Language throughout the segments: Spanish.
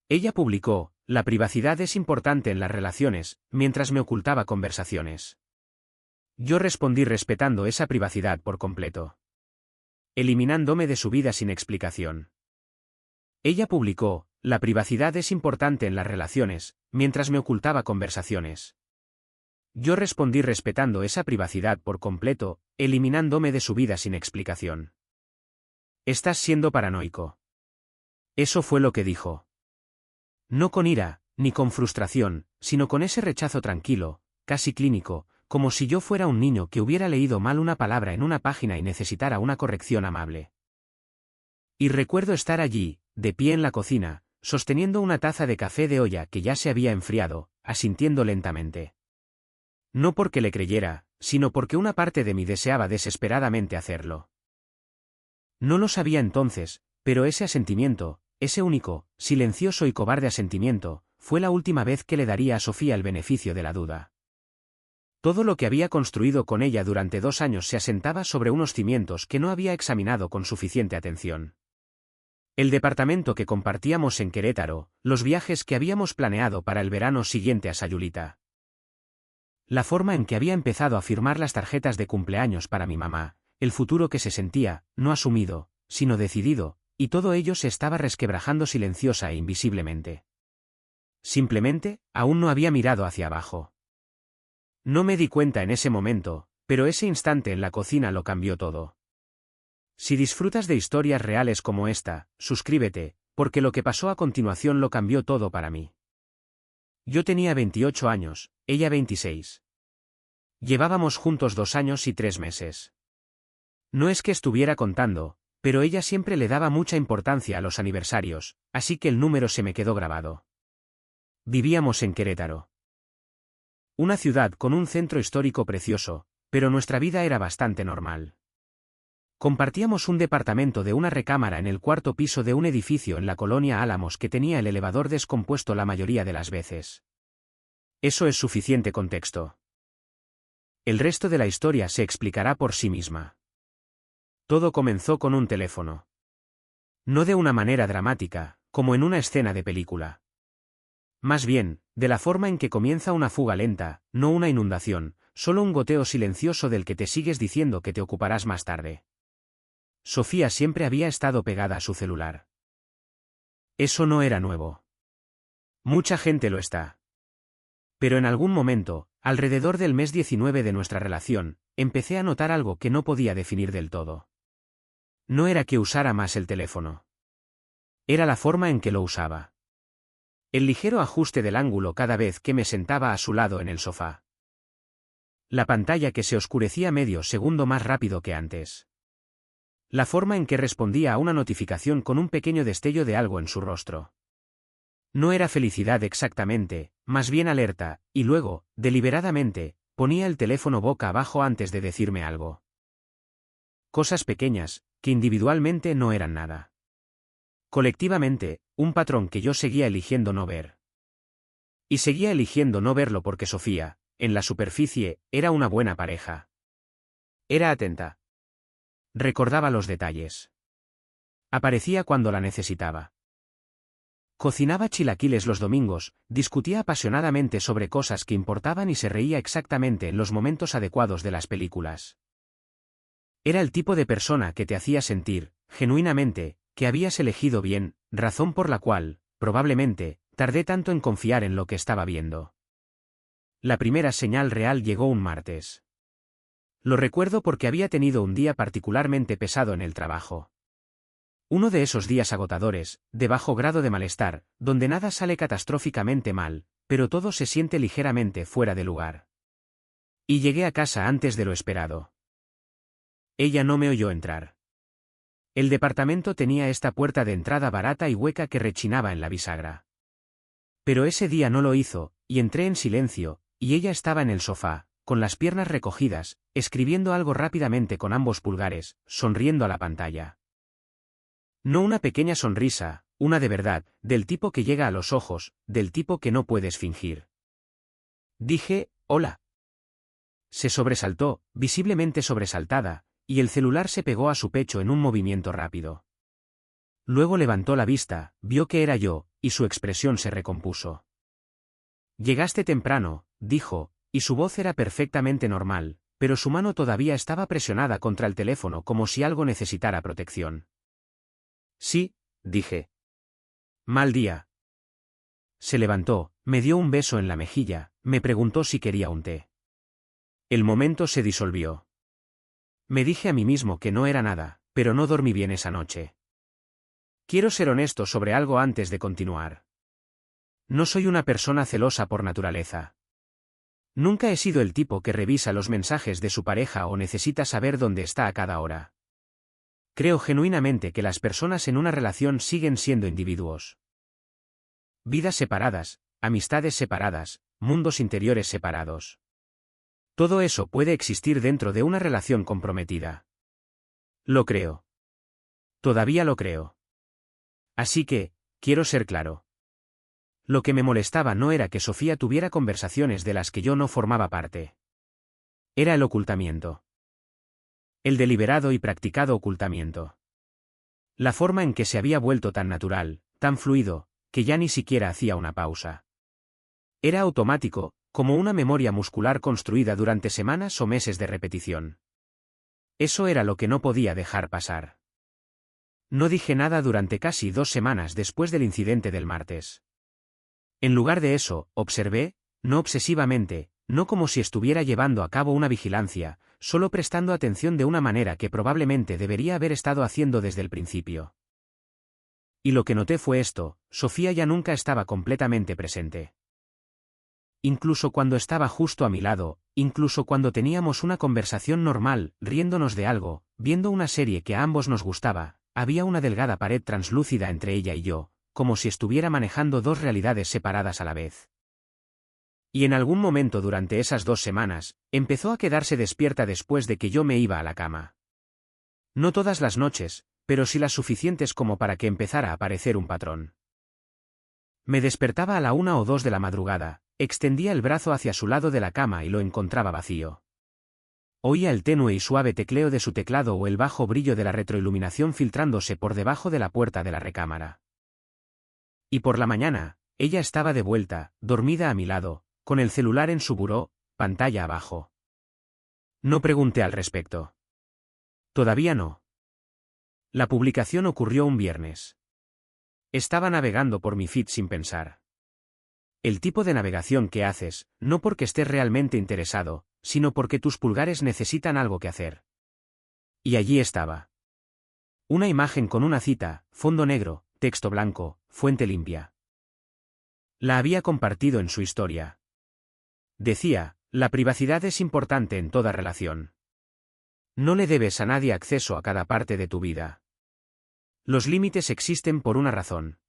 Ella publicó: la privacidad es importante en las relaciones, mientras me ocultaba conversaciones. Yo respondí respetando esa privacidad por completo, eliminándome de su vida sin explicación. Ella publicó: la privacidad es importante en las relaciones, mientras me ocultaba conversaciones. Yo respondí respetando esa privacidad por completo, eliminándome de su vida sin explicación. Estás siendo paranoico. Eso fue lo que dijo. No con ira, ni con frustración, sino con ese rechazo tranquilo, casi clínico, como si yo fuera un niño que hubiera leído mal una palabra en una página y necesitara una corrección amable. Y recuerdo estar allí, de pie en la cocina, sosteniendo una taza de café de olla que ya se había enfriado, asintiendo lentamente. No porque le creyera, sino porque una parte de mí deseaba desesperadamente hacerlo. No lo sabía entonces, pero ese asentimiento, ese único, silencioso y cobarde asentimiento, fue la última vez que le daría a Sofía el beneficio de la duda. Todo lo que había construido con ella durante 2 años se asentaba sobre unos cimientos que no había examinado con suficiente atención. El departamento que compartíamos en Querétaro, los viajes que habíamos planeado para el verano siguiente a Sayulita. La forma en que había empezado a firmar las tarjetas de cumpleaños para mi mamá, el futuro que se sentía, no asumido, sino decidido, y todo ello se estaba resquebrajando silenciosa e invisiblemente. Simplemente, aún no había mirado hacia abajo. No me di cuenta en ese momento, pero ese instante en la cocina lo cambió todo. Si disfrutas de historias reales como esta, suscríbete, porque lo que pasó a continuación lo cambió todo para mí. Yo tenía 28 años, ella 26. Llevábamos juntos 2 años y 3 meses. No es que estuviera contando, pero ella siempre le daba mucha importancia a los aniversarios, así que el número se me quedó grabado. Vivíamos en Querétaro. Una ciudad con un centro histórico precioso, pero nuestra vida era bastante normal. Compartíamos un departamento de una recámara en el 4º piso de un edificio en la colonia Álamos que tenía el elevador descompuesto la mayoría de las veces. Eso es suficiente contexto. El resto de la historia se explicará por sí misma. Todo comenzó con un teléfono. No de una manera dramática, como en una escena de película. Más bien, de la forma en que comienza una fuga lenta, no una inundación, solo un goteo silencioso del que te sigues diciendo que te ocuparás más tarde. Sofía siempre había estado pegada a su celular. Eso no era nuevo. Mucha gente lo está. Pero en algún momento, alrededor del mes 19 de nuestra relación, empecé a notar algo que no podía definir del todo. No era que usara más el teléfono. Era la forma en que lo usaba. El ligero ajuste del ángulo cada vez que me sentaba a su lado en el sofá. La pantalla que se oscurecía medio segundo más rápido que antes. La forma en que respondía a una notificación con un pequeño destello de algo en su rostro. No era felicidad exactamente, más bien alerta, y luego, deliberadamente, ponía el teléfono boca abajo antes de decirme algo. Cosas pequeñas, que individualmente no eran nada. Colectivamente, un patrón que yo seguía eligiendo no ver. Y seguía eligiendo no verlo porque Sofía, en la superficie, era una buena pareja. Era atenta. Recordaba los detalles. Aparecía cuando la necesitaba. Cocinaba chilaquiles los domingos, discutía apasionadamente sobre cosas que importaban y se reía exactamente en los momentos adecuados de las películas. Era el tipo de persona que te hacía sentir, genuinamente, que habías elegido bien, razón por la cual, probablemente, tardé tanto en confiar en lo que estaba viendo. La primera señal real llegó un martes. Lo recuerdo porque había tenido un día particularmente pesado en el trabajo. Uno de esos días agotadores, de bajo grado de malestar, donde nada sale catastróficamente mal, pero todo se siente ligeramente fuera de lugar. Y llegué a casa antes de lo esperado. Ella no me oyó entrar. El departamento tenía esta puerta de entrada barata y hueca que rechinaba en la bisagra. Pero ese día no lo hizo, y entré en silencio, y ella estaba en el sofá, con las piernas recogidas, escribiendo algo rápidamente con ambos pulgares, sonriendo a la pantalla. No una pequeña sonrisa, una de verdad, del tipo que llega a los ojos, del tipo que no puedes fingir. Dije: «Hola». Se sobresaltó, visiblemente sobresaltada, y el celular se pegó a su pecho en un movimiento rápido. Luego levantó la vista, vio que era yo, y su expresión se recompuso. Llegaste temprano, dijo, y su voz era perfectamente normal, pero su mano todavía estaba presionada contra el teléfono como si algo necesitara protección. Sí, dije. Mal día. Se levantó, me dio un beso en la mejilla, me preguntó si quería un té. El momento se disolvió. Me dije a mí mismo que no era nada, pero no dormí bien esa noche. Quiero ser honesto sobre algo antes de continuar. No soy una persona celosa por naturaleza. Nunca he sido el tipo que revisa los mensajes de su pareja o necesita saber dónde está a cada hora. Creo genuinamente que las personas en una relación siguen siendo individuos. Vidas separadas, amistades separadas, mundos interiores separados. Todo eso puede existir dentro de una relación comprometida. Lo creo. Todavía lo creo. Así que, quiero ser claro. Lo que me molestaba no era que Sofía tuviera conversaciones de las que yo no formaba parte. Era el ocultamiento. El deliberado y practicado ocultamiento. La forma en que se había vuelto tan natural, tan fluido, que ya ni siquiera hacía una pausa. Era automático, como una memoria muscular construida durante semanas o meses de repetición. Eso era lo que no podía dejar pasar. No dije nada durante casi 2 semanas después del incidente del martes. En lugar de eso, observé, no obsesivamente, no como si estuviera llevando a cabo una vigilancia, solo prestando atención de una manera que probablemente debería haber estado haciendo desde el principio. Y lo que noté fue esto: Sofía ya nunca estaba completamente presente. Incluso cuando estaba justo a mi lado, incluso cuando teníamos una conversación normal, riéndonos de algo, viendo una serie que a ambos nos gustaba, había una delgada pared translúcida entre ella y yo, como si estuviera manejando 2 realidades separadas a la vez. Y en algún momento durante esas 2 semanas, empezó a quedarse despierta después de que yo me iba a la cama. No todas las noches, pero sí las suficientes como para que empezara a aparecer un patrón. Me despertaba a la 1 o 2 de la madrugada, extendía el brazo hacia su lado de la cama y lo encontraba vacío. Oía el tenue y suave tecleo de su teclado o el bajo brillo de la retroiluminación filtrándose por debajo de la puerta de la recámara. Y por la mañana, ella estaba de vuelta, dormida a mi lado, con el celular en su buró, pantalla abajo. No pregunté al respecto. Todavía no. La publicación ocurrió un viernes. Estaba navegando por mi feed sin pensar. El tipo de navegación que haces, no porque estés realmente interesado, sino porque tus pulgares necesitan algo que hacer. Y allí estaba. Una imagen con una cita, fondo negro, texto blanco, fuente limpia. La había compartido en su historia. Decía: la privacidad es importante en toda relación. No le debes a nadie acceso a cada parte de tu vida. Los límites existen por una razón.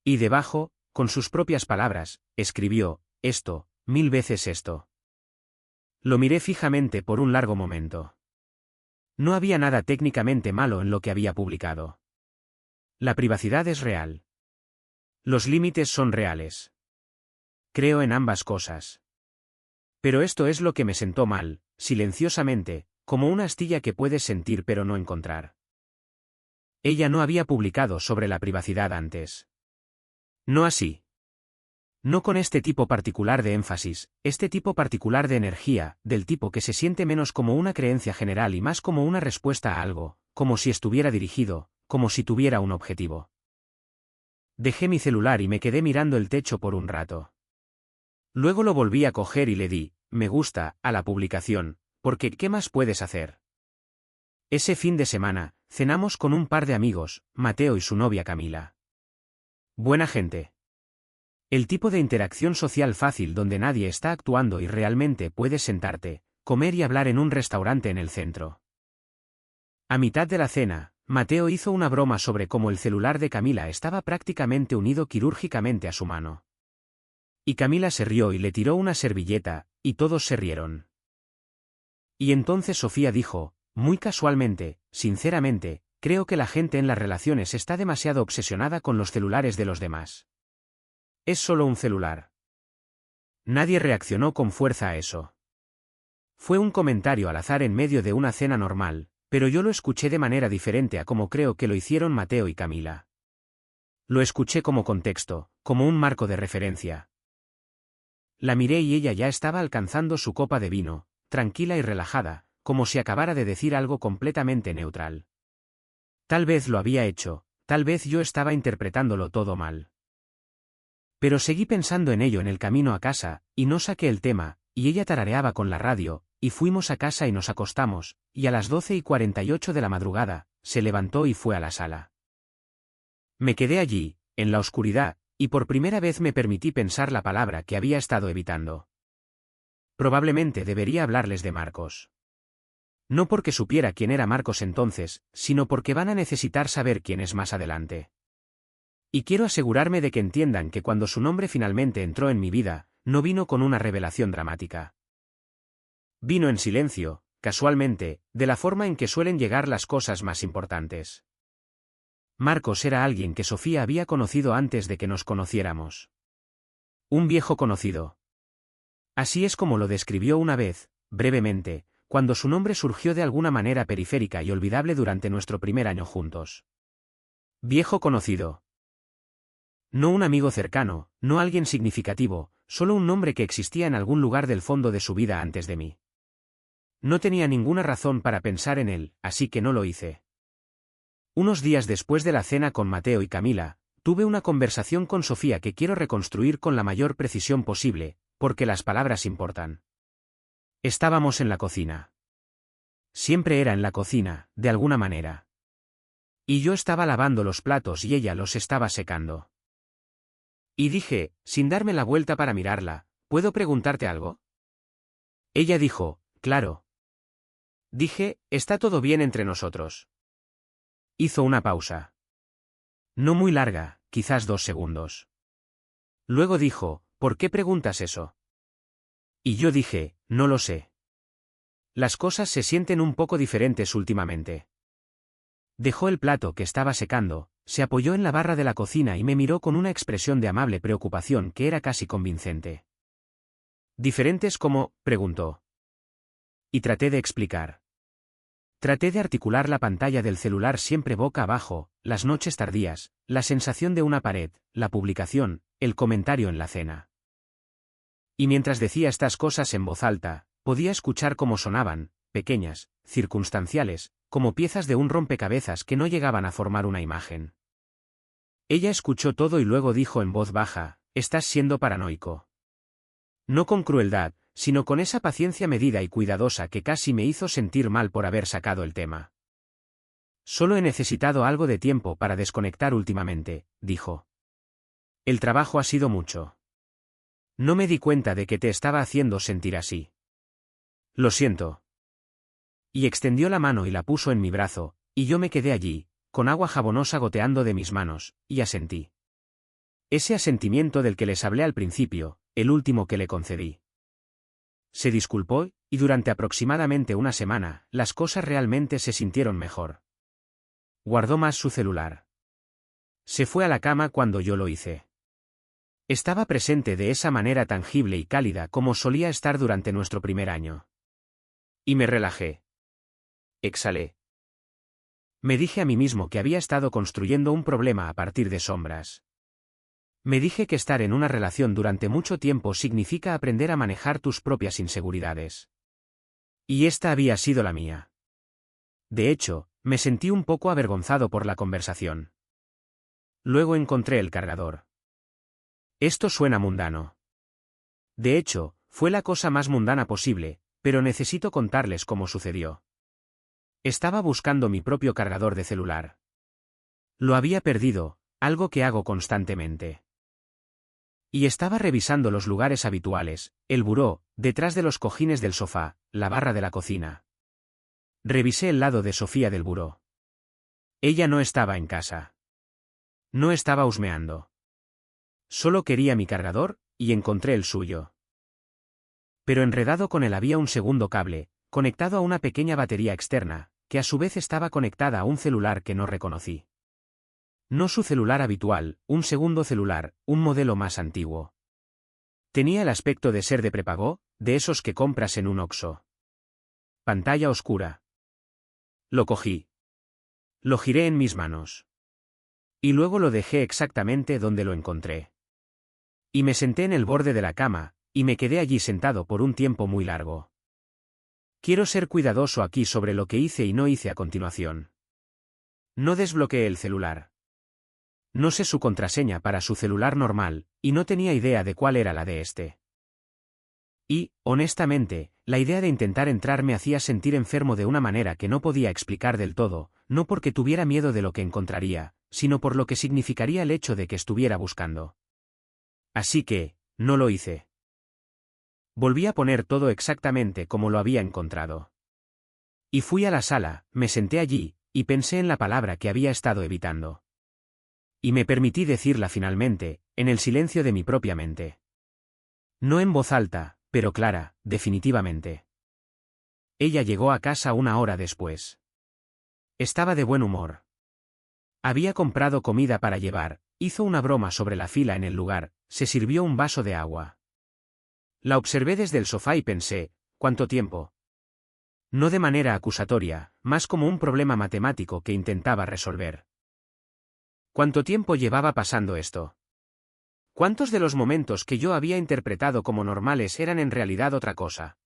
Y debajo, con sus propias palabras, escribió: esto, 1000 veces esto. Lo miré fijamente por un largo momento. No había nada técnicamente malo en lo que había publicado. La privacidad es real. Los límites son reales. Creo en ambas cosas. Pero esto es lo que me sentó mal, silenciosamente, como una astilla que puedes sentir pero no encontrar. Ella no había publicado sobre la privacidad antes. No así. No con este tipo particular de énfasis, este tipo particular de energía, del tipo que se siente menos como una creencia general y más como una respuesta a algo, como si estuviera dirigido, como si tuviera un objetivo. Dejé mi celular y me quedé mirando el techo por un rato. Luego lo volví a coger y le di me gusta a la publicación, porque ¿qué más puedes hacer? Ese fin de semana, cenamos con un par de amigos, Mateo y su novia Camila. Buena gente. El tipo de interacción social fácil donde nadie está actuando y realmente puedes sentarte, comer y hablar en un restaurante en el centro. A mitad de la cena, Mateo hizo una broma sobre cómo el celular de Camila estaba prácticamente unido quirúrgicamente a su mano. Y Camila se rió y le tiró una servilleta, y todos se rieron. Y entonces Sofía dijo, muy casualmente, sinceramente, creo que la gente en las relaciones está demasiado obsesionada con los celulares de los demás. Es solo un celular. Nadie reaccionó con fuerza a eso. Fue un comentario al azar en medio de una cena normal, Pero yo lo escuché de manera diferente a como creo que lo hicieron Mateo y Camila. Lo escuché como contexto, como un marco de referencia. La miré y ella ya estaba alcanzando su copa de vino, tranquila y relajada, como si acabara de decir algo completamente neutral. Tal vez lo había hecho, tal vez yo estaba interpretándolo todo mal. Pero seguí pensando en ello en el camino a casa, y no saqué el tema, y ella tarareaba con la radio, y fuimos a casa y nos acostamos, y a las 12:48 de la madrugada, se levantó y fue a la sala. Me quedé allí, en la oscuridad, y por primera vez me permití pensar la palabra que había estado evitando. Probablemente debería hablarles de Marcos. No porque supiera quién era Marcos entonces, sino porque van a necesitar saber quién es más adelante. Y quiero asegurarme de que entiendan que cuando su nombre finalmente entró en mi vida, no vino con una revelación dramática. Vino en silencio, casualmente, de la forma en que suelen llegar las cosas más importantes. Marcos era alguien que Sofía había conocido antes de que nos conociéramos. Un viejo conocido. Así es como lo describió una vez, brevemente, cuando su nombre surgió de alguna manera periférica y olvidable durante nuestro primer año juntos. Viejo conocido. No un amigo cercano, no alguien significativo, solo un nombre que existía en algún lugar del fondo de su vida antes de mí. No tenía ninguna razón para pensar en él, así que no lo hice. Unos días después de la cena con Mateo y Camila, tuve una conversación con Sofía que quiero reconstruir con la mayor precisión posible, porque las palabras importan. Estábamos en la cocina. Siempre era en la cocina, de alguna manera. Y yo estaba lavando los platos y ella los estaba secando. Y dije, sin darme la vuelta para mirarla, ¿puedo preguntarte algo? Ella dijo, claro. Dije, ¿está todo bien entre nosotros? Hizo una pausa. No muy larga, quizás 2 segundos. Luego dijo, ¿por qué preguntas eso? Y yo dije, no lo sé. Las cosas se sienten un poco diferentes últimamente. Dejó el plato que estaba secando, se apoyó en la barra de la cocina y me miró con una expresión de amable preocupación que era casi convincente. ¿Diferentes cómo?, preguntó. Y traté de explicar. Traté de articular la pantalla del celular siempre boca abajo, las noches tardías, la sensación de una pared, la publicación, el comentario en la cena. Y mientras decía estas cosas en voz alta, podía escuchar cómo sonaban, pequeñas, circunstanciales, como piezas de un rompecabezas que no llegaban a formar una imagen. Ella escuchó todo y luego dijo en voz baja, «Estás siendo paranoico». No con crueldad, sino con esa paciencia medida y cuidadosa que casi me hizo sentir mal por haber sacado el tema. Solo he necesitado algo de tiempo para desconectar últimamente, dijo. El trabajo ha sido mucho. No me di cuenta de que te estaba haciendo sentir así. Lo siento. Y extendió la mano y la puso en mi brazo, y yo me quedé allí, con agua jabonosa goteando de mis manos, y asentí. Ese asentimiento del que les hablé al principio, el último que le concedí. Se disculpó, y durante aproximadamente una semana, las cosas realmente se sintieron mejor. Guardó más su celular. Se fue a la cama cuando yo lo hice. Estaba presente de esa manera tangible y cálida como solía estar durante nuestro primer año. Y me relajé. Exhalé. Me dije a mí mismo que había estado construyendo un problema a partir de sombras. Me dije que estar en una relación durante mucho tiempo significa aprender a manejar tus propias inseguridades. Y esta había sido la mía. De hecho, me sentí un poco avergonzado por la conversación. Luego encontré el cargador. Esto suena mundano. De hecho, fue la cosa más mundana posible, pero necesito contarles cómo sucedió. Estaba buscando mi propio cargador de celular. Lo había perdido, algo que hago constantemente. Y estaba revisando los lugares habituales, el buró, detrás de los cojines del sofá, la barra de la cocina. Revisé el lado de Sofía del buró. Ella no estaba en casa. No estaba husmeando. Solo quería mi cargador, y encontré el suyo. Pero enredado con él había un segundo cable, conectado a una pequeña batería externa, que a su vez estaba conectada a un celular que no reconocí. No su celular habitual, un segundo celular, un modelo más antiguo. Tenía el aspecto de ser de prepago, de esos que compras en un Oxxo. Pantalla oscura. Lo cogí. Lo giré en mis manos. Y luego lo dejé exactamente donde lo encontré. Y me senté en el borde de la cama, y me quedé allí sentado por un tiempo muy largo. Quiero ser cuidadoso aquí sobre lo que hice y no hice a continuación. No desbloqueé el celular. No sé su contraseña para su celular normal, y no tenía idea de cuál era la de este. Y, honestamente, la idea de intentar entrar me hacía sentir enfermo de una manera que no podía explicar del todo, no porque tuviera miedo de lo que encontraría, sino por lo que significaría el hecho de que estuviera buscando. Así que, no lo hice. Volví a poner todo exactamente como lo había encontrado. Y fui a la sala, me senté allí, y pensé en la palabra que había estado evitando. Y me permití decirla finalmente, en el silencio de mi propia mente. No en voz alta, pero clara, definitivamente. Ella llegó a casa una hora después. Estaba de buen humor. Había comprado comida para llevar, hizo una broma sobre la fila en el lugar, se sirvió un vaso de agua. La observé desde el sofá y pensé, ¿cuánto tiempo? No de manera acusatoria, más como un problema matemático que intentaba resolver. ¿Cuánto tiempo llevaba pasando esto? ¿Cuántos de los momentos que yo había interpretado como normales eran en realidad otra cosa?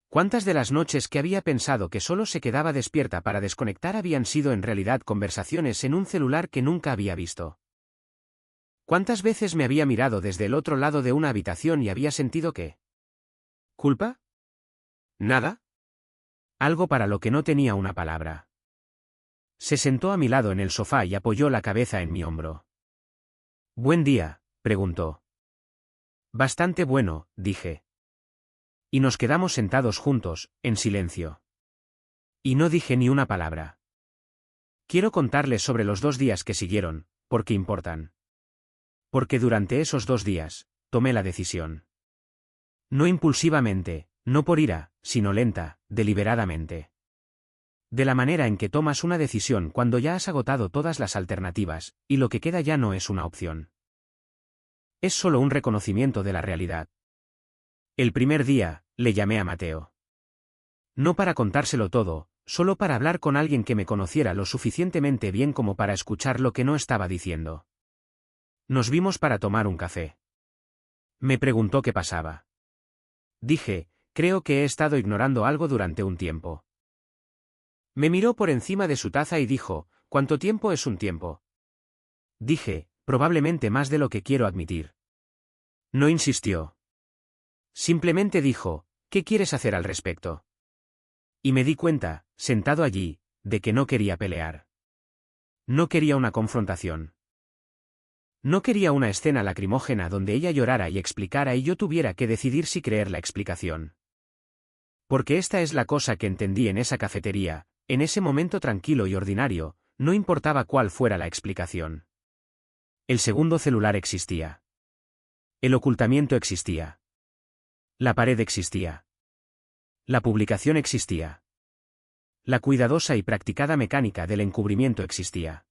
¿Cuántas de las noches que había pensado que solo se quedaba despierta para desconectar habían sido en realidad conversaciones en un celular que nunca había visto? ¿Cuántas veces me había mirado desde el otro lado de una habitación y había sentido qué? ¿Culpa? ¿Nada? Algo para lo que no tenía una palabra. Se sentó a mi lado en el sofá y apoyó la cabeza en mi hombro. «Buen día», preguntó. «Bastante bueno», dije. Y nos quedamos sentados juntos, en silencio. Y no dije ni una palabra. Quiero contarles sobre los 2 días que siguieron, porque importan. Porque durante esos 2 días, tomé la decisión. No impulsivamente, no por ira, sino lenta, deliberadamente. De la manera en que tomas una decisión cuando ya has agotado todas las alternativas, y lo que queda ya no es una opción. Es solo un reconocimiento de la realidad. El primer día, le llamé a Mateo. No para contárselo todo, solo para hablar con alguien que me conociera lo suficientemente bien como para escuchar lo que no estaba diciendo. Nos vimos para tomar un café. Me preguntó qué pasaba. Dije, creo que he estado ignorando algo durante un tiempo. Me miró por encima de su taza y dijo, ¿cuánto tiempo es un tiempo? Dije, probablemente más de lo que quiero admitir. No insistió. Simplemente dijo, ¿qué quieres hacer al respecto? Y me di cuenta, sentado allí, de que no quería pelear. No quería una confrontación. No quería una escena lacrimógena donde ella llorara y explicara y yo tuviera que decidir si creer la explicación. Porque esta es la cosa que entendí en esa cafetería, en ese momento tranquilo y ordinario, no importaba cuál fuera la explicación. El segundo celular existía. El ocultamiento existía. La pared existía. La publicación existía. La cuidadosa y practicada mecánica del encubrimiento existía.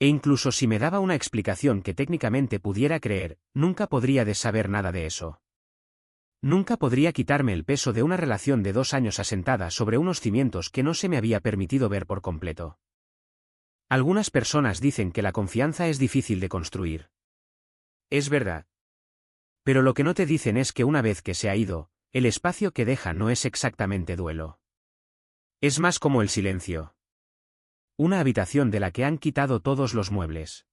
E incluso si me daba una explicación que técnicamente pudiera creer, nunca podría saber nada de eso. Nunca podría quitarme el peso de una relación de 2 años asentada sobre unos cimientos que no se me había permitido ver por completo. Algunas personas dicen que la confianza es difícil de construir. Es verdad. Pero lo que no te dicen es que una vez que se ha ido, el espacio que deja no es exactamente duelo. Es más como el silencio. Una habitación de la que han quitado todos los muebles.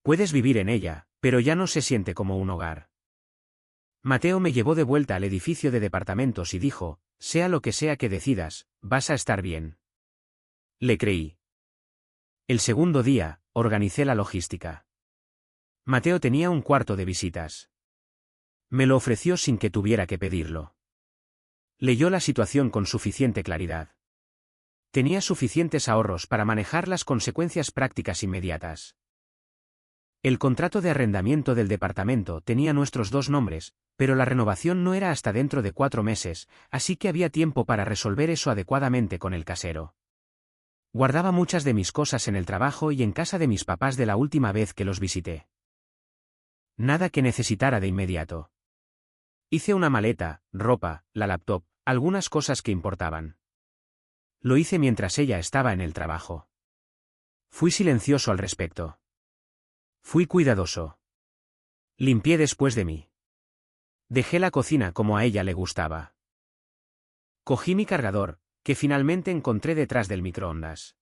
Puedes vivir en ella, pero ya no se siente como un hogar. Mateo me llevó de vuelta al edificio de departamentos y dijo, sea lo que sea que decidas, vas a estar bien. Le creí. El segundo día, organicé la logística. Mateo tenía un cuarto de visitas. Me lo ofreció sin que tuviera que pedirlo. Leyó la situación con suficiente claridad. Tenía suficientes ahorros para manejar las consecuencias prácticas inmediatas. El contrato de arrendamiento del departamento tenía nuestros 2 nombres, pero la renovación no era hasta dentro de 4 meses, así que había tiempo para resolver eso adecuadamente con el casero. Guardaba muchas de mis cosas en el trabajo y en casa de mis papás de la última vez que los visité. Nada que necesitara de inmediato. Hice una maleta, ropa, la laptop, algunas cosas que importaban. Lo hice mientras ella estaba en el trabajo. Fui silencioso al respecto. Fui cuidadoso. Limpié después de mí. Dejé la cocina como a ella le gustaba. Cogí mi cargador, que finalmente encontré detrás del microondas.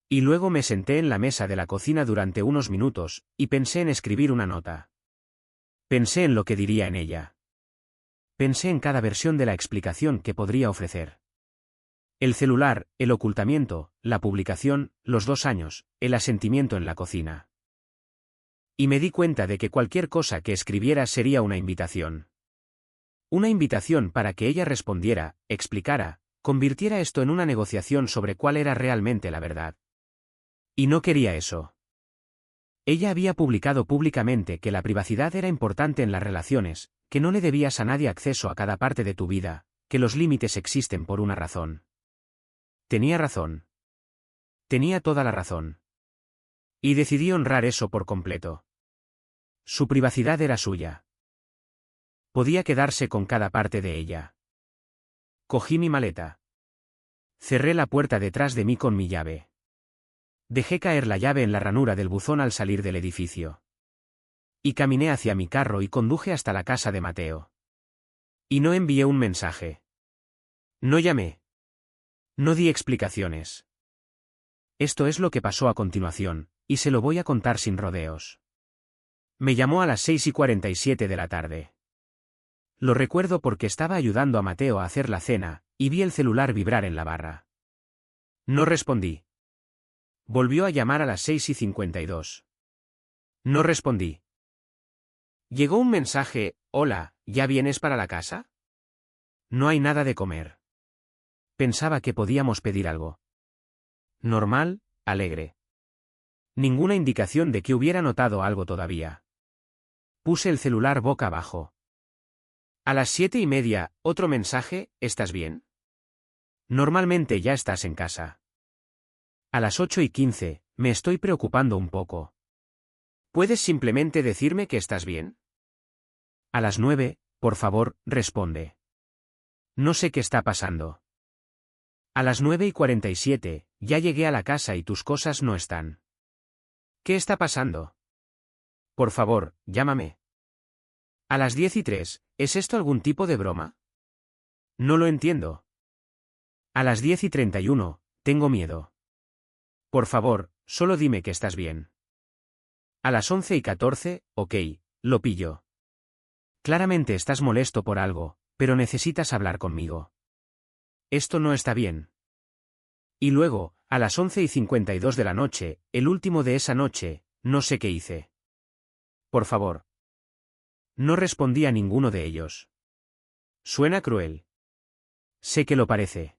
Y luego me senté en la mesa de la cocina durante unos minutos, y pensé en escribir una nota. Pensé en lo que diría en ella. Pensé en cada versión de la explicación que podría ofrecer. El celular, el ocultamiento, la publicación, los 2 años, el asentimiento en la cocina. Y me di cuenta de que cualquier cosa que escribiera sería una invitación. Una invitación para que ella respondiera, explicara, convirtiera esto en una negociación sobre cuál era realmente la verdad. Y no quería eso. Ella había publicado públicamente que la privacidad era importante en las relaciones, que no le debías a nadie acceso a cada parte de tu vida, que los límites existen por una razón. Tenía razón. Tenía toda la razón. Y decidí honrar eso por completo. Su privacidad era suya. Podía quedarse con cada parte de ella. Cogí mi maleta. Cerré la puerta detrás de mí con mi llave. Dejé caer la llave en la ranura del buzón al salir del edificio. Y caminé hacia mi carro y conduje hasta la casa de Mateo. Y no envié un mensaje. No llamé. No di explicaciones. Esto es lo que pasó a continuación, y se lo voy a contar sin rodeos. Me llamó a las 6:47 de la tarde. Lo recuerdo porque estaba ayudando a Mateo a hacer la cena, y vi el celular vibrar en la barra. No respondí. Volvió a llamar a las 6:52. No respondí. Llegó un mensaje: «Hola, ¿ya vienes para la casa?» No hay nada de comer. Pensaba que podíamos pedir algo. Normal, alegre. Ninguna indicación de que hubiera notado algo todavía. Puse el celular boca abajo. A las 7:30, otro mensaje: «¿Estás bien? Normalmente ya estás en casa». A las 8:15, me estoy preocupando un poco. ¿Puedes simplemente decirme que estás bien? A las 9, por favor, responde. No sé qué está pasando. A las 9:47, ya llegué a la casa y tus cosas no están. ¿Qué está pasando? Por favor, llámame. A las 10:03, ¿es esto algún tipo de broma? No lo entiendo. A las 10:31, tengo miedo. Por favor, solo dime que estás bien. A las 11:14, ok, lo pillo. Claramente estás molesto por algo, pero necesitas hablar conmigo. Esto no está bien. Y luego, a las 11:52 de la noche, el último de esa noche, no sé qué hice. Por favor. No respondí a ninguno de ellos. Suena cruel. Sé que lo parece.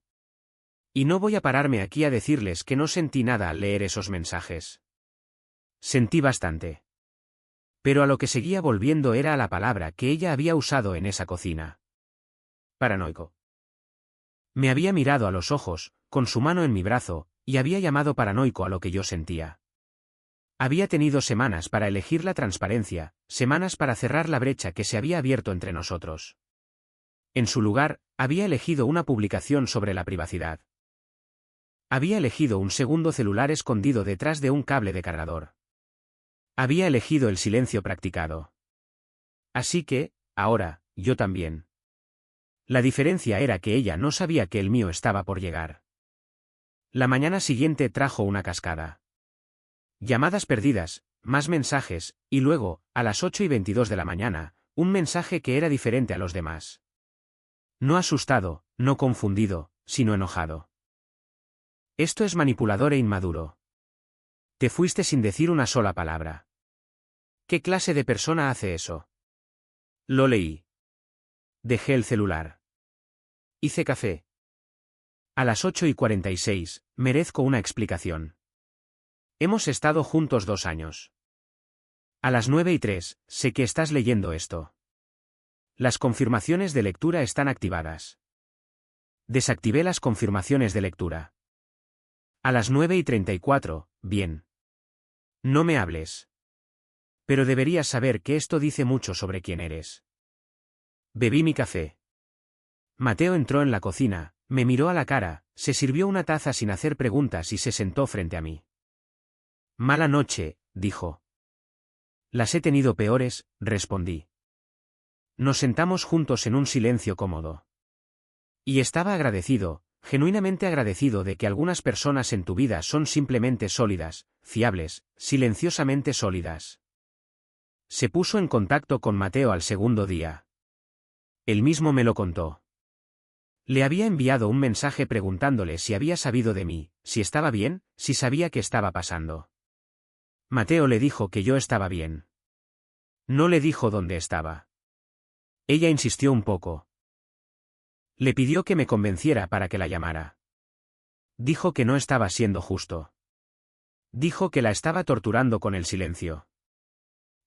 Y no voy a pararme aquí a decirles que no sentí nada al leer esos mensajes. Sentí bastante. Pero a lo que seguía volviendo era a la palabra que ella había usado en esa cocina. Paranoico. Me había mirado a los ojos, con su mano en mi brazo, y había llamado paranoico a lo que yo sentía. Había tenido semanas para elegir la transparencia, semanas para cerrar la brecha que se había abierto entre nosotros. En su lugar, había elegido una publicación sobre la privacidad. Había elegido un segundo celular escondido detrás de un cable de cargador. Había elegido el silencio practicado. Así que, ahora, yo también. La diferencia era que ella no sabía que el mío estaba por llegar. La mañana siguiente trajo una cascada. Llamadas perdidas, más mensajes, y luego, a las 8:22 de la mañana, un mensaje que era diferente a los demás. No asustado, no confundido, sino enojado. Esto es manipulador e inmaduro. Te fuiste sin decir una sola palabra. ¿Qué clase de persona hace eso? Lo leí. Dejé el celular. Hice café. A las 8:46, merezco una explicación. Hemos estado juntos 2 años. A las 9:03, sé que estás leyendo esto. Las confirmaciones de lectura están activadas. Desactivé las confirmaciones de lectura. A las 9:34, bien. No me hables. Pero deberías saber que esto dice mucho sobre quién eres. Bebí mi café. Mateo entró en la cocina, Me miró a la cara, se sirvió una taza sin hacer preguntas y se sentó frente a mí. Mala noche, dijo. Las he tenido peores, respondí. Nos sentamos juntos en un silencio cómodo. Y estaba agradecido, genuinamente agradecido de que algunas personas en tu vida son simplemente sólidas, fiables, silenciosamente sólidas. Se puso en contacto con Mateo al segundo día. Él mismo me lo contó. Le había enviado un mensaje preguntándole si había sabido de mí, si estaba bien, si sabía qué estaba pasando. Mateo le dijo que yo estaba bien. No le dijo dónde estaba. Ella insistió un poco. Le pidió que me convenciera para que la llamara. Dijo que no estaba siendo justo. Dijo que la estaba torturando con el silencio.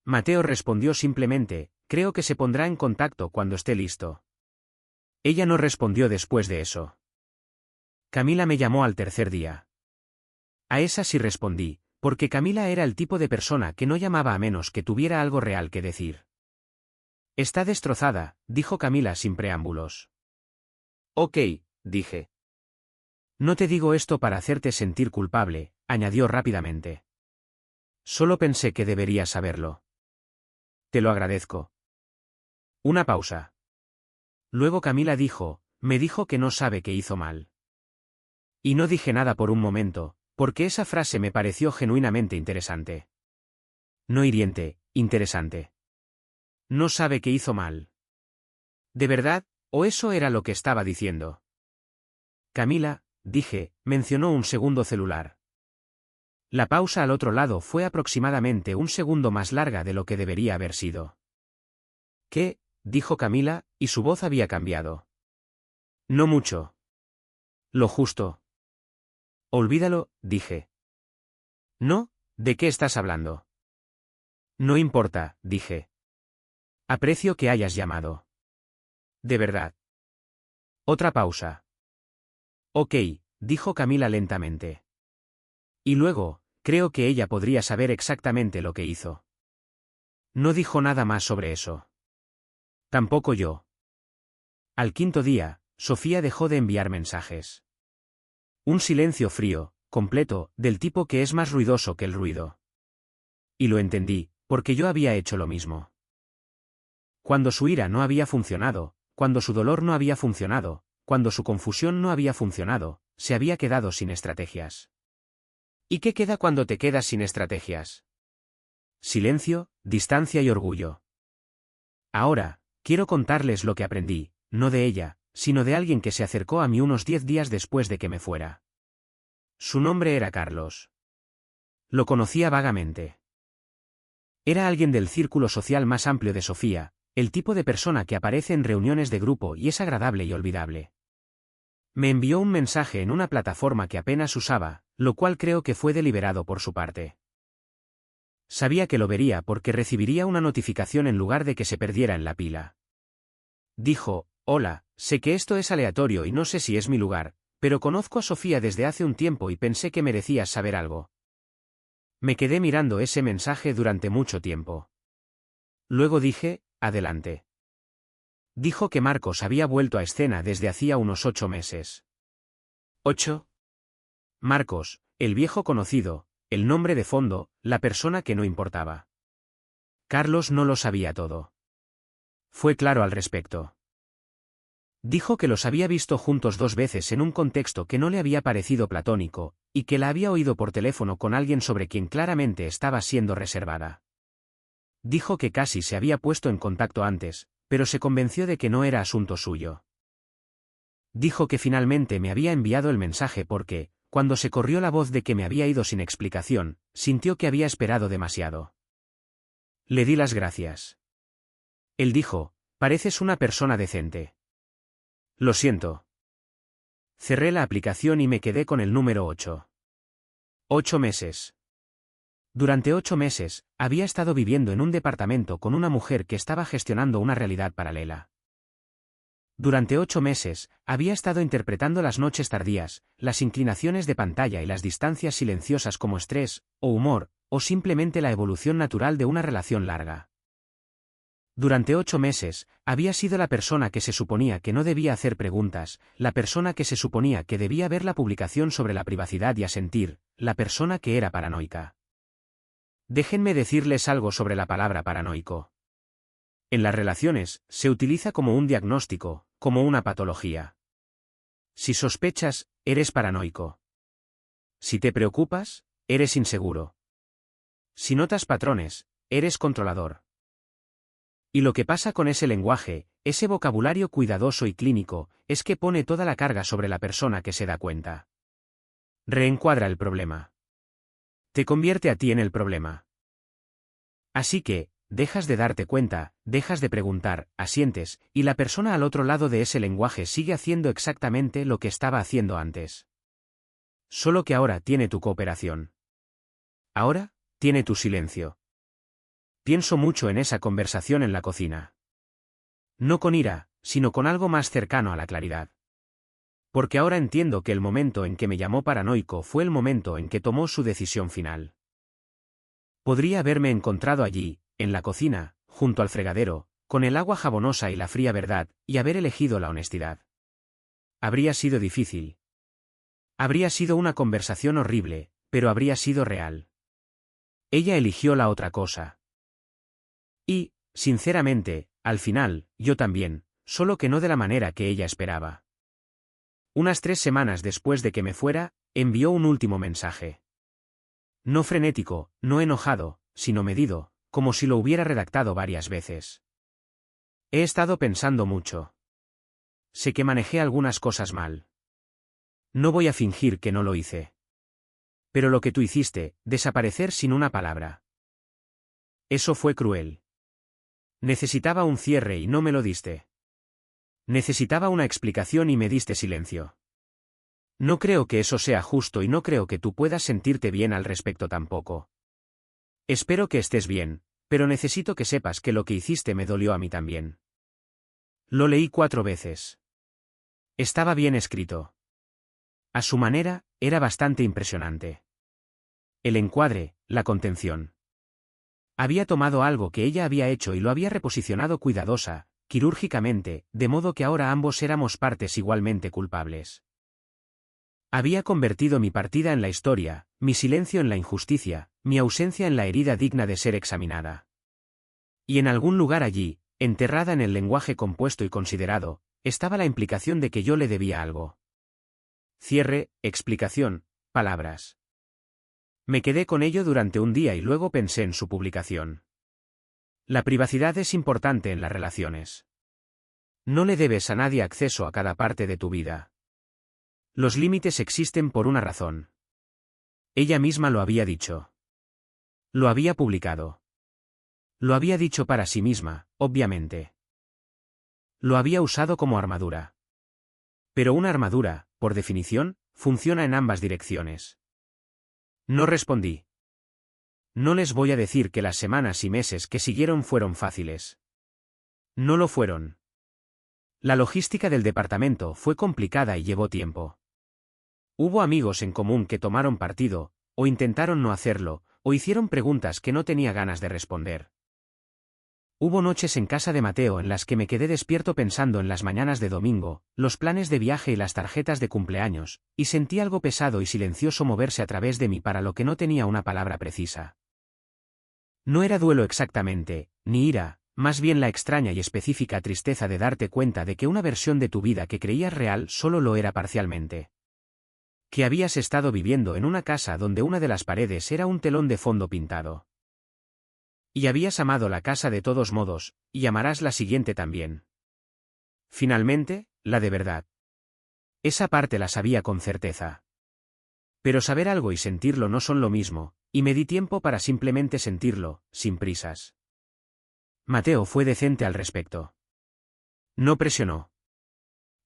Mateo respondió simplemente, creo que se pondrá en contacto cuando esté listo. Ella no respondió después de eso. Camila me llamó al tercer día. A esa sí respondí, porque Camila era el tipo de persona que no llamaba a menos que tuviera algo real que decir. Está destrozada, dijo Camila sin preámbulos. Ok, dije. No te digo esto para hacerte sentir culpable, añadió rápidamente. Solo pensé que deberías saberlo. Te lo agradezco. Una pausa. Luego Camila me dijo que no sabe que hizo mal. Y no dije nada por un momento, porque esa frase me pareció genuinamente interesante. No hiriente, interesante. No sabe que hizo mal. ¿De verdad, o eso era lo que estaba diciendo? Camila, dije, mencionó un segundo celular. La pausa al otro lado fue aproximadamente un segundo más larga de lo que debería haber sido. ¿Qué? Dijo Camila, y su voz había cambiado. No mucho. Lo justo. Olvídalo, dije. No, ¿de qué estás hablando? No importa, dije. Aprecio que hayas llamado. De verdad. Otra pausa. Ok, dijo Camila lentamente. Y luego, creo que ella podría saber exactamente lo que hizo. No dijo nada más sobre eso. Tampoco yo. Al quinto día, Sofía dejó de enviar mensajes. Un silencio frío, completo, del tipo que es más ruidoso que el ruido. Y lo entendí, porque yo había hecho lo mismo. Cuando su ira no había funcionado, cuando su dolor no había funcionado, cuando su confusión no había funcionado, se había quedado sin estrategias. ¿Y qué queda cuando te quedas sin estrategias? Silencio, distancia y orgullo. Ahora, quiero contarles lo que aprendí, no de ella, sino de alguien que se acercó a mí unos 10 días después de que me fuera. Su nombre era Carlos. Lo conocía vagamente. Era alguien del círculo social más amplio de Sofía, el tipo de persona que aparece en reuniones de grupo y es agradable y olvidable. Me envió un mensaje en una plataforma que apenas usaba, lo cual creo que fue deliberado por su parte. Sabía que lo vería porque recibiría una notificación en lugar de que se perdiera en la pila. Dijo, hola, sé que esto es aleatorio y no sé si es mi lugar, pero conozco a Sofía desde hace un tiempo y pensé que merecías saber algo. Me quedé mirando ese mensaje durante mucho tiempo. Luego dije, adelante. Dijo que Marcos había vuelto a escena desde hacía unos 8 meses. ¿8? Marcos, el viejo conocido, el nombre de fondo, la persona que no importaba. Carlos no lo sabía todo. Fue claro al respecto. Dijo que los había visto juntos 2 veces en un contexto que no le había parecido platónico, y que la había oído por teléfono con alguien sobre quien claramente estaba siendo reservada. Dijo que casi se había puesto en contacto antes, pero se convenció de que no era asunto suyo. Dijo que finalmente me había enviado el mensaje porque, cuando se corrió la voz de que me había ido sin explicación, sintió que había esperado demasiado. Le di las gracias. Él dijo, pareces una persona decente. Lo siento. Cerré la aplicación y me quedé con el número 8. 8 meses. Durante 8 meses, había estado viviendo en un departamento con una mujer que estaba gestionando una realidad paralela. Durante 8 meses, había estado interpretando las noches tardías, las inclinaciones de pantalla y las distancias silenciosas como estrés, o humor, o simplemente la evolución natural de una relación larga. Durante 8 meses, había sido la persona que se suponía que no debía hacer preguntas, la persona que se suponía que debía ver la publicación sobre la privacidad y asentir, la persona que era paranoica. Déjenme decirles algo sobre la palabra paranoico. En las relaciones, se utiliza como un diagnóstico, como una patología. Si sospechas, eres paranoico. Si te preocupas, eres inseguro. Si notas patrones, eres controlador. Y lo que pasa con ese lenguaje, ese vocabulario cuidadoso y clínico, es que pone toda la carga sobre la persona que se da cuenta. Reencuadra el problema. Te convierte a ti en el problema. Así que, dejas de darte cuenta, dejas de preguntar, asientes, y la persona al otro lado de ese lenguaje sigue haciendo exactamente lo que estaba haciendo antes. Solo que ahora tiene tu cooperación. Ahora, tiene tu silencio. Pienso mucho en esa conversación en la cocina. No con ira, sino con algo más cercano a la claridad. Porque ahora entiendo que el momento en que me llamó paranoico fue el momento en que tomó su decisión final. Podría haberme encontrado allí, en la cocina, junto al fregadero, con el agua jabonosa y la fría verdad, y haber elegido la honestidad. Habría sido difícil. Habría sido una conversación horrible, pero habría sido real. Ella eligió la otra cosa. Y, sinceramente, al final, yo también, solo que no de la manera que ella esperaba. Unas 3 semanas después de que me fuera, envió un último mensaje. No frenético, no enojado, sino medido, como si lo hubiera redactado varias veces. He estado pensando mucho. Sé que manejé algunas cosas mal. No voy a fingir que no lo hice. Pero lo que tú hiciste, desaparecer sin una palabra. Eso fue cruel. Necesitaba un cierre y no me lo diste. Necesitaba una explicación y me diste silencio. No creo que eso sea justo y no creo que tú puedas sentirte bien al respecto tampoco. Espero que estés bien, pero necesito que sepas que lo que hiciste me dolió a mí también. Lo leí 4 veces. Estaba bien escrito. A su manera, era bastante impresionante. El encuadre, la contención. Había tomado algo que ella había hecho y lo había reposicionado cuidadosa, quirúrgicamente, de modo que ahora ambos éramos partes igualmente culpables. Había convertido mi partida en la historia, mi silencio en la injusticia, mi ausencia en la herida digna de ser examinada. Y en algún lugar allí, enterrada en el lenguaje compuesto y considerado, estaba la implicación de que yo le debía algo. Cierre, explicación, palabras. Me quedé con ello durante un día y luego pensé en su publicación. La privacidad es importante en las relaciones. No le debes a nadie acceso a cada parte de tu vida. Los límites existen por una razón. Ella misma lo había dicho. Lo había publicado. Lo había dicho para sí misma, obviamente. Lo había usado como armadura. Pero una armadura, por definición, funciona en ambas direcciones. No respondí. No les voy a decir que las semanas y meses que siguieron fueron fáciles. No lo fueron. La logística del departamento fue complicada y llevó tiempo. Hubo amigos en común que tomaron partido, o intentaron no hacerlo, o hicieron preguntas que no tenía ganas de responder. Hubo noches en casa de Mateo en las que me quedé despierto pensando en las mañanas de domingo, los planes de viaje y las tarjetas de cumpleaños, y sentí algo pesado y silencioso moverse a través de mí para lo que no tenía una palabra precisa. No era duelo exactamente, ni ira, más bien la extraña y específica tristeza de darte cuenta de que una versión de tu vida que creías real solo lo era parcialmente. Que habías estado viviendo en una casa donde una de las paredes era un telón de fondo pintado. Y habías amado la casa de todos modos, y amarás la siguiente también. Finalmente, la de verdad. Esa parte la sabía con certeza. Pero saber algo y sentirlo no son lo mismo, y me di tiempo para simplemente sentirlo, sin prisas. Mateo fue decente al respecto. No presionó.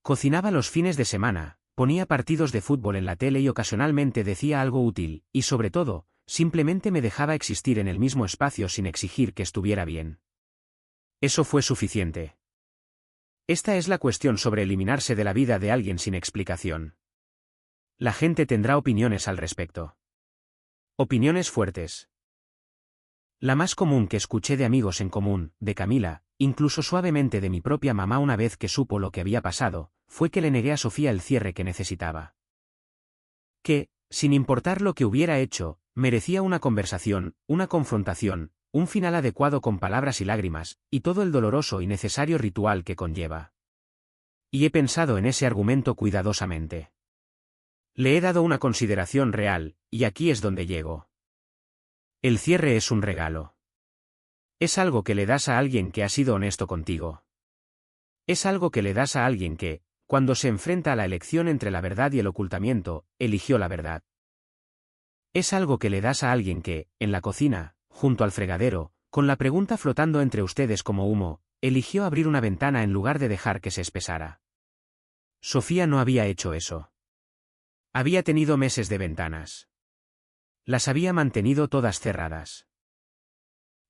Cocinaba los fines de semana, ponía partidos de fútbol en la tele y ocasionalmente decía algo útil, y sobre todo, simplemente me dejaba existir en el mismo espacio sin exigir que estuviera bien. Eso fue suficiente. Esta es la cuestión sobre eliminarse de la vida de alguien sin explicación. La gente tendrá opiniones al respecto. Opiniones fuertes. La más común que escuché de amigos en común, de Camila, incluso suavemente de mi propia mamá una vez que supo lo que había pasado, fue que le negué a Sofía el cierre que necesitaba. Que, sin importar lo que hubiera hecho, merecía una conversación, una confrontación, un final adecuado con palabras y lágrimas, y todo el doloroso y necesario ritual que conlleva. Y he pensado en ese argumento cuidadosamente. Le he dado una consideración real, y aquí es donde llego. El cierre es un regalo. Es algo que le das a alguien que ha sido honesto contigo. Es algo que le das a alguien que, cuando se enfrenta a la elección entre la verdad y el ocultamiento, eligió la verdad. Es algo que le das a alguien que, en la cocina, junto al fregadero, con la pregunta flotando entre ustedes como humo, eligió abrir una ventana en lugar de dejar que se espesara. Sofía no había hecho eso. Había tenido meses de ventanas. Las había mantenido todas cerradas.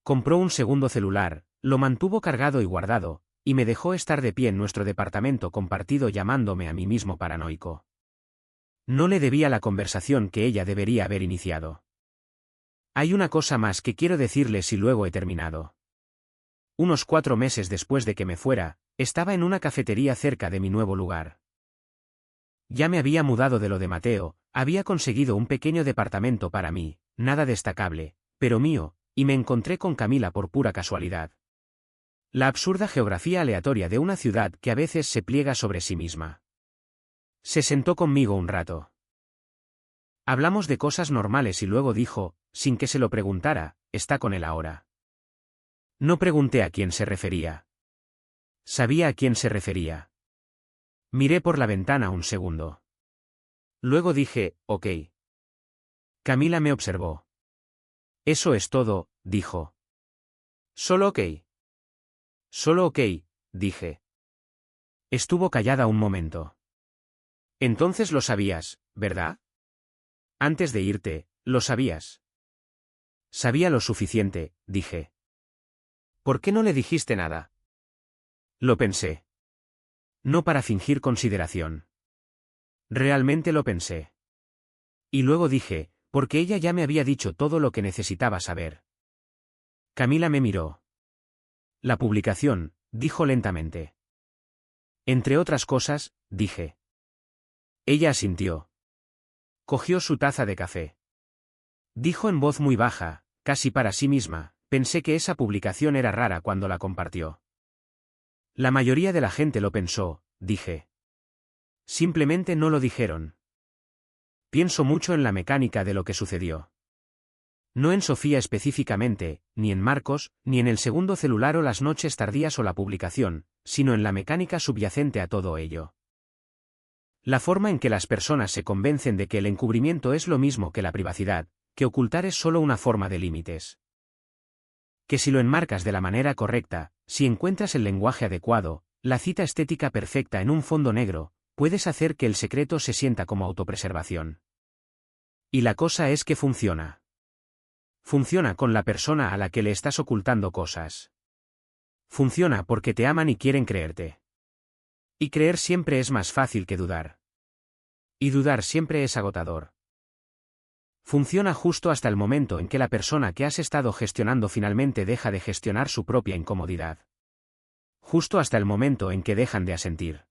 Compró un segundo celular, lo mantuvo cargado y guardado, y me dejó estar de pie en nuestro departamento compartido llamándome a mí mismo paranoico. No le debía la conversación que ella debería haber iniciado. Hay una cosa más que quiero decirles y luego he terminado. Unos 4 meses después de que me fuera, estaba en una cafetería cerca de mi nuevo lugar. Ya me había mudado de lo de Mateo, había conseguido un pequeño departamento para mí, nada destacable, pero mío, y me encontré con Camila por pura casualidad. La absurda geografía aleatoria de una ciudad que a veces se pliega sobre sí misma. Se sentó conmigo un rato. Hablamos de cosas normales y luego dijo, sin que se lo preguntara, está con él ahora. No pregunté a quién se refería. Sabía a quién se refería. Miré por la ventana un segundo. Luego dije, ok. Camila me observó. Eso es todo, dijo. Solo ok. Solo ok, dije. Estuvo callada un momento. Entonces lo sabías, ¿verdad? Antes de irte, lo sabías. Sabía lo suficiente, dije. ¿Por qué no le dijiste nada? Lo pensé. No para fingir consideración. Realmente lo pensé. Y luego dije, porque ella ya me había dicho todo lo que necesitaba saber. Camila me miró. La publicación, dijo lentamente. Entre otras cosas, dije. Ella asintió. Cogió su taza de café. Dijo en voz muy baja, casi para sí misma, pensé que esa publicación era rara cuando la compartió. La mayoría de la gente lo pensó, dije. Simplemente no lo dijeron. Pienso mucho en la mecánica de lo que sucedió. No en Sofía específicamente, ni en Marcos, ni en el segundo celular o las noches tardías o la publicación, sino en la mecánica subyacente a todo ello. La forma en que las personas se convencen de que el encubrimiento es lo mismo que la privacidad, que ocultar es solo una forma de límites. Que si lo enmarcas de la manera correcta, si encuentras el lenguaje adecuado, la cita estética perfecta en un fondo negro, puedes hacer que el secreto se sienta como autopreservación. Y la cosa es que funciona. Funciona con la persona a la que le estás ocultando cosas. Funciona porque te aman y quieren creerte. Y creer siempre es más fácil que dudar. Y dudar siempre es agotador. Funciona justo hasta el momento en que la persona que has estado gestionando finalmente deja de gestionar su propia incomodidad. Justo hasta el momento en que dejan de asentir.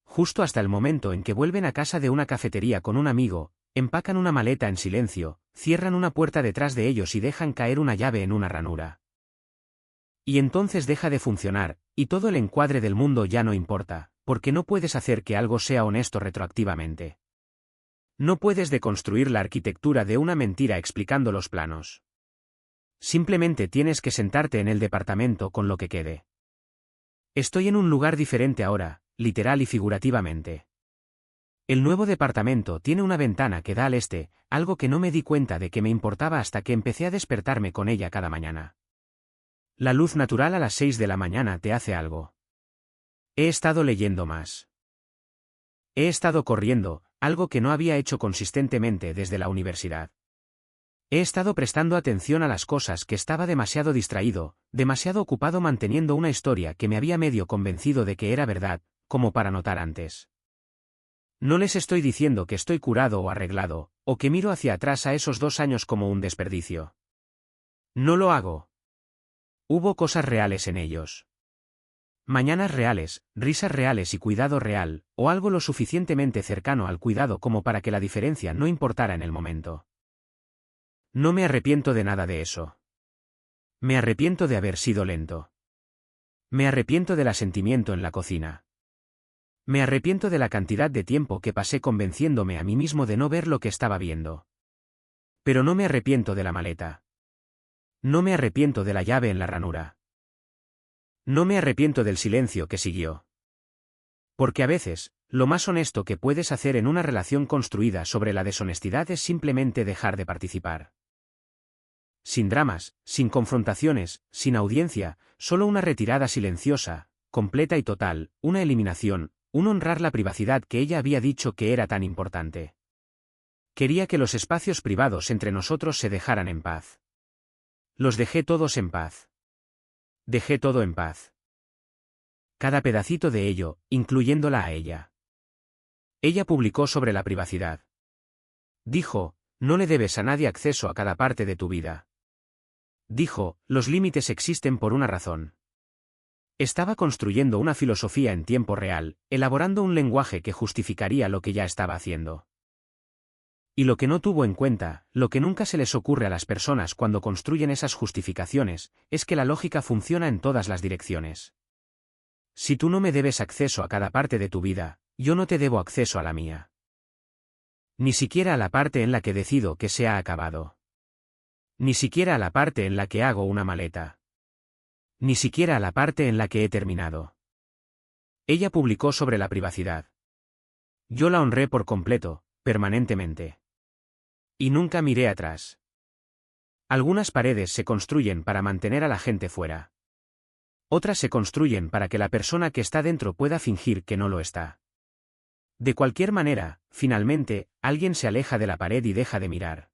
Justo hasta el momento en que vuelven a casa de una cafetería con un amigo, empacan una maleta en silencio, cierran una puerta detrás de ellos y dejan caer una llave en una ranura. Y entonces deja de funcionar, y todo el encuadre del mundo ya no importa, porque no puedes hacer que algo sea honesto retroactivamente. No puedes deconstruir la arquitectura de una mentira explicando los planos. Simplemente tienes que sentarte en el departamento con lo que quede. Estoy en un lugar diferente ahora, literal y figurativamente. El nuevo departamento tiene una ventana que da al este, algo que no me di cuenta de que me importaba hasta que empecé a despertarme con ella cada mañana. La luz natural a las 6 de la mañana te hace algo. He estado leyendo más. He estado corriendo, algo que no había hecho consistentemente desde la universidad. He estado prestando atención a las cosas que estaba demasiado distraído, demasiado ocupado manteniendo una historia que me había medio convencido de que era verdad, como para notar antes. No les estoy diciendo que estoy curado o arreglado, o que miro hacia atrás a esos 2 años como un desperdicio. No lo hago. Hubo cosas reales en ellos. Mañanas reales, risas reales y cuidado real, o algo lo suficientemente cercano al cuidado como para que la diferencia no importara en el momento. No me arrepiento de nada de eso. Me arrepiento de haber sido lento. Me arrepiento del asentimiento en la cocina. Me arrepiento de la cantidad de tiempo que pasé convenciéndome a mí mismo de no ver lo que estaba viendo. Pero no me arrepiento de la maleta. No me arrepiento de la llave en la ranura. No me arrepiento del silencio que siguió. Porque a veces, lo más honesto que puedes hacer en una relación construida sobre la deshonestidad es simplemente dejar de participar. Sin dramas, sin confrontaciones, sin audiencia, solo una retirada silenciosa, completa y total, una eliminación, un honrar la privacidad que ella había dicho que era tan importante. Quería que los espacios privados entre nosotros se dejaran en paz. Los dejé todos en paz. Dejé todo en paz. Cada pedacito de ello, incluyéndola a ella. Ella publicó sobre la privacidad. Dijo, no le debes a nadie acceso a cada parte de tu vida. Dijo, los límites existen por una razón. Estaba construyendo una filosofía en tiempo real, elaborando un lenguaje que justificaría lo que ya estaba haciendo. Y lo que no tuvo en cuenta, lo que nunca se les ocurre a las personas cuando construyen esas justificaciones, es que la lógica funciona en todas las direcciones. Si tú no me debes acceso a cada parte de tu vida, yo no te debo acceso a la mía. Ni siquiera a la parte en la que decido que se ha acabado. Ni siquiera a la parte en la que hago una maleta. Ni siquiera a la parte en la que he terminado. Ella publicó sobre la privacidad. Yo la honré por completo, permanentemente. Y nunca miré atrás. Algunas paredes se construyen para mantener a la gente fuera. Otras se construyen para que la persona que está dentro pueda fingir que no lo está. De cualquier manera, finalmente, alguien se aleja de la pared y deja de mirar.